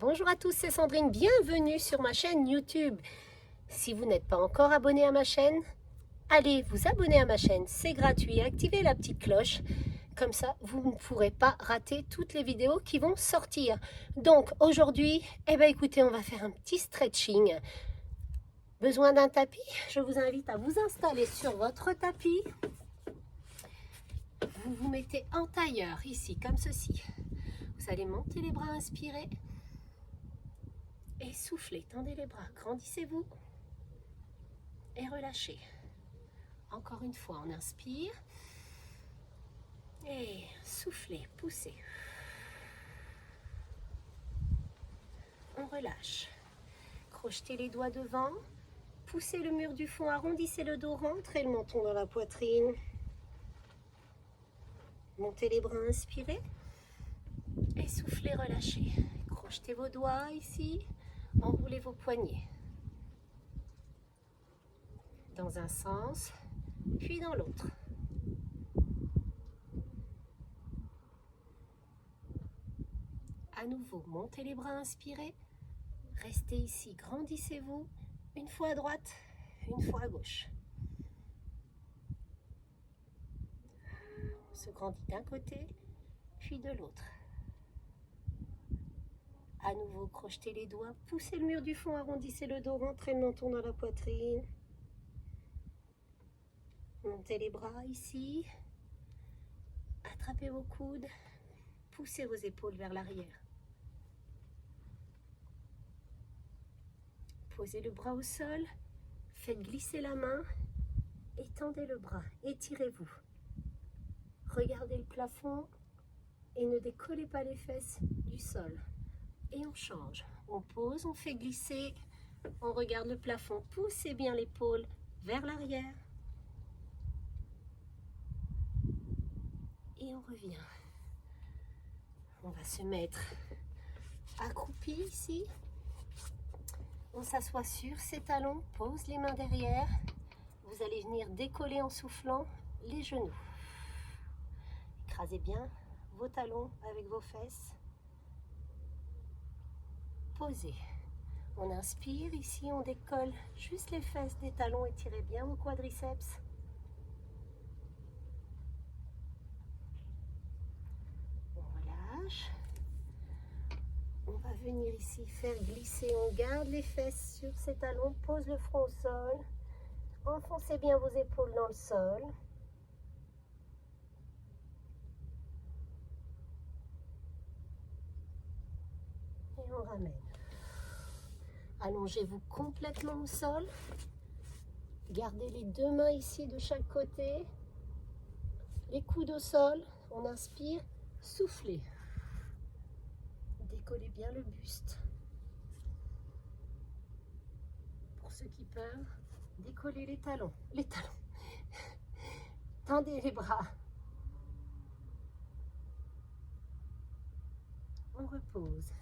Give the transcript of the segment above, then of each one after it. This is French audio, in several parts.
Bonjour à tous, c'est Sandrine, bienvenue sur ma chaîne YouTube. Si vous n'êtes pas encore abonné à ma chaîne, allez vous abonner à ma chaîne, c'est gratuit. Activez la petite cloche, comme ça vous ne pourrez pas rater toutes les vidéos qui vont sortir. Donc aujourd'hui, écoutez, on va faire un petit stretching. Besoin d'un tapis? Je vous invite à vous installer sur votre tapis. Vous vous mettez en tailleur ici, comme ceci. Vous allez monter les bras, inspirez. Et soufflez, tendez les bras, grandissez-vous et relâchez. Encore une fois, on inspire et soufflez, poussez. On relâche. Crochetez les doigts devant, poussez le mur du fond, arrondissez le dos, rentrez le menton dans la poitrine. Montez les bras, inspirez et soufflez, relâchez. Crochetez vos doigts ici, enroulez vos poignets. Dans un sens, puis dans l'autre. À nouveau, montez les bras, inspirez. Restez ici, grandissez-vous. Une fois à droite, une fois à gauche. On se grandit d'un côté, puis de l'autre. À nouveau, crochetez les doigts, poussez le mur du fond, arrondissez le dos, rentrez le menton dans la poitrine. Montez les bras ici. Attrapez vos coudes. Poussez vos épaules vers l'arrière. Posez le bras au sol. Faites glisser la main. Étendez le bras. Étirez-vous. Regardez le plafond et ne décollez pas les fesses du sol. Et on change. On pose, on fait glisser. On regarde le plafond. Poussez bien l'épaule vers l'arrière. Et on revient. On va se mettre accroupi ici. On s'assoit sur ses talons, pose les mains derrière. Vous allez venir décoller en soufflant les genoux. Écrasez bien vos talons avec vos fesses. Posez. On inspire ici, on décolle juste les fesses des talons, étirez bien vos quadriceps. On relâche. On va venir ici faire glisser, on garde les fesses sur ses talons, pose le front au sol. Enfoncez bien vos épaules dans le sol. Et on ramène. Allongez-vous complètement au sol. Gardez les deux mains ici de chaque côté. Les coudes au sol. On inspire, soufflez. Décollez bien le buste. Pour ceux qui peuvent, décollez les talons. Tendez les bras. On repose.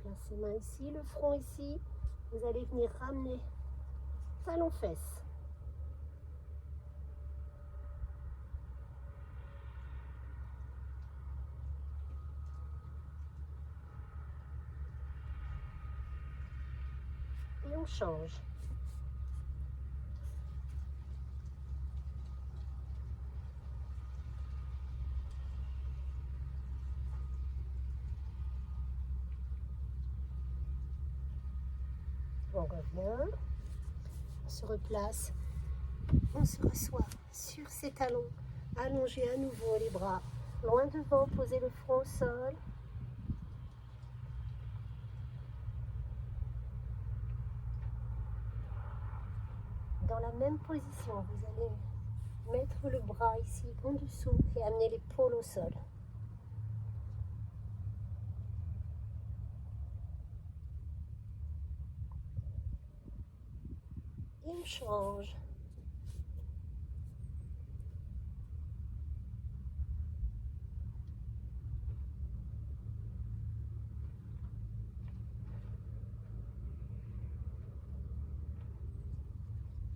Placez main ici, le front ici. Vous allez venir ramener talons-fesses. Et on change. On revient, on se replace, on se rassoit sur ses talons, allongez à nouveau les bras loin devant, posez le front au sol. Dans la même position, vous allez mettre le bras ici en dessous et amener l'épaule au sol. Et on change.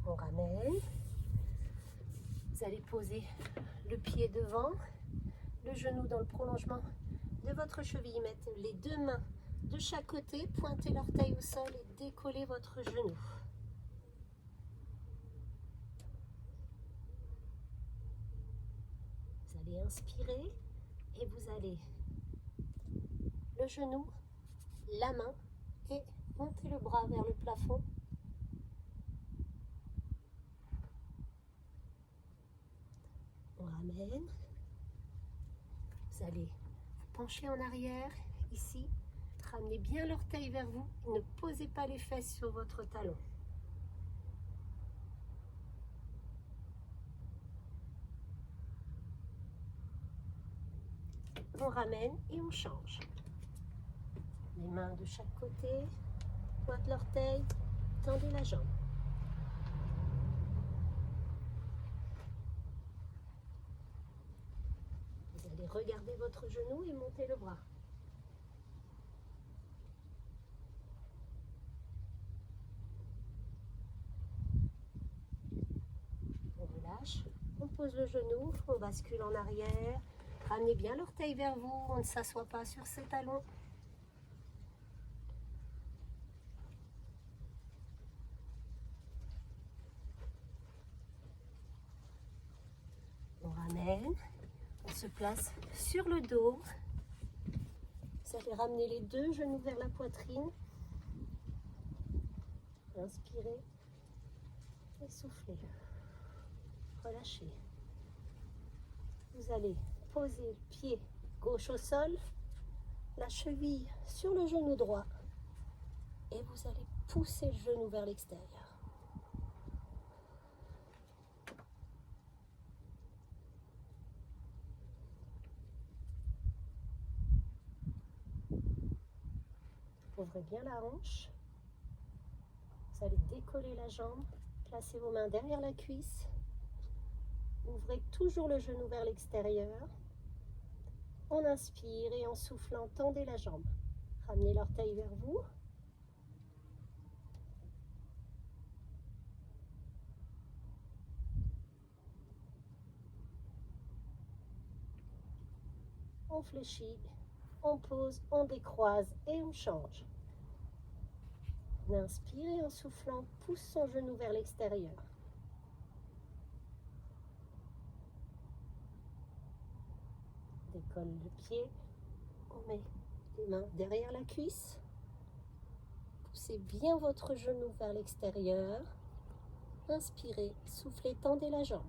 On ramène. Vous allez poser le pied devant, le genou dans le prolongement de votre cheville. Mettez les deux mains de chaque côté, pointez l'orteil au sol et décollez votre genou. Vous allez inspirer et vous allez le genou, la main et montez le bras vers le plafond. On ramène. Vous allez vous pencher en arrière ici. Ramenez bien l'orteil vers vous. Ne posez pas les fesses sur votre talon. On ramène et on change. Les mains de chaque côté. Pointe l'orteil. Tendez la jambe. Vous allez regarder votre genou et monter le bras. On relâche, on pose le genou, on bascule en arrière. Ramenez bien l'orteil vers vous, on ne s'assoit pas sur ses talons. On ramène, on se place sur le dos. Vous allez ramener les deux genoux vers la poitrine. Inspirez et soufflez. Relâchez. Vous allez poser le pied gauche au sol, la cheville sur le genou droit et vous allez pousser le genou vers l'extérieur. Ouvrez bien la hanche. Vous allez décoller la jambe, placez vos mains derrière la cuisse. Ouvrez toujours le genou vers l'extérieur. On inspire et en soufflant, tendez la jambe. Ramenez l'orteil vers vous. On fléchit, on pose, on décroise et on change. On inspire et en soufflant, pousse son genou vers l'extérieur. Décolle le pied, on met les mains derrière la cuisse. Poussez bien votre genou vers l'extérieur. Inspirez, soufflez, tendez la jambe.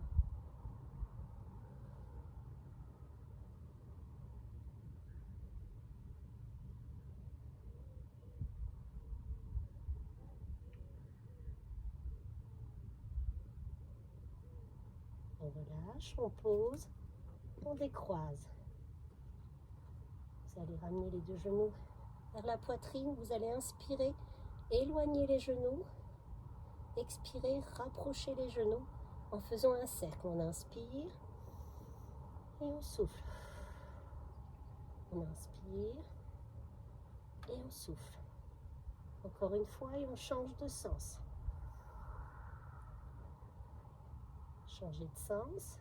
On relâche, on pose, on décroise. Vous allez ramener les deux genoux vers la poitrine. Vous allez inspirer, éloigner les genoux. Expirez, rapprochez les genoux en faisant un cercle. On inspire et on souffle. On inspire et on souffle. Encore une fois et on change de sens. Changez de sens.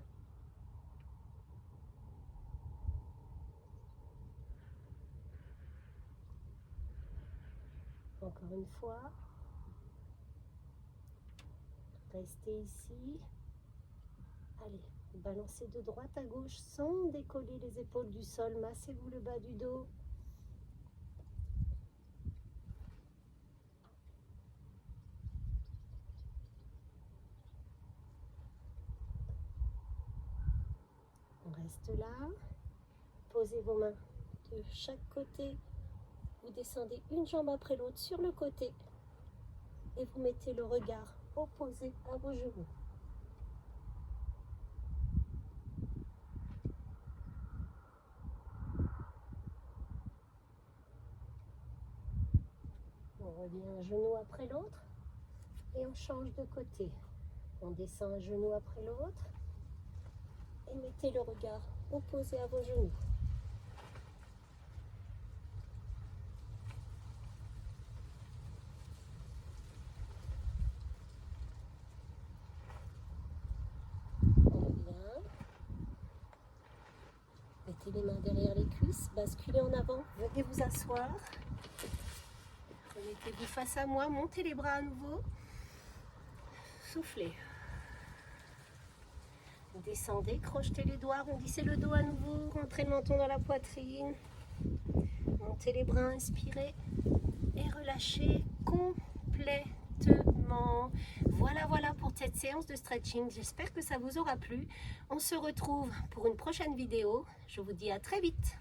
Encore une fois. Restez ici. Allez, balancez de droite à gauche sans décoller les épaules du sol. Massez-vous le bas du dos. On reste là. Posez vos mains de chaque côté. Vous descendez une jambe après l'autre sur le côté. Et vous mettez le regard opposé à vos genoux. On revient un genou après l'autre et on change de côté. On descend un genou après l'autre et mettez le regard opposé à vos genoux. Mettez les mains derrière les cuisses, basculez en avant, venez vous asseoir. Remettez-vous face à moi, montez les bras à nouveau. Soufflez. Descendez, crochetez les doigts, arrondissez le dos à nouveau, rentrez le menton dans la poitrine. Montez les bras, inspirez et relâchez complètement. Voilà pour cette séance de stretching. J'espère que ça vous aura plu. On se retrouve pour une prochaine vidéo. Je vous dis à très vite.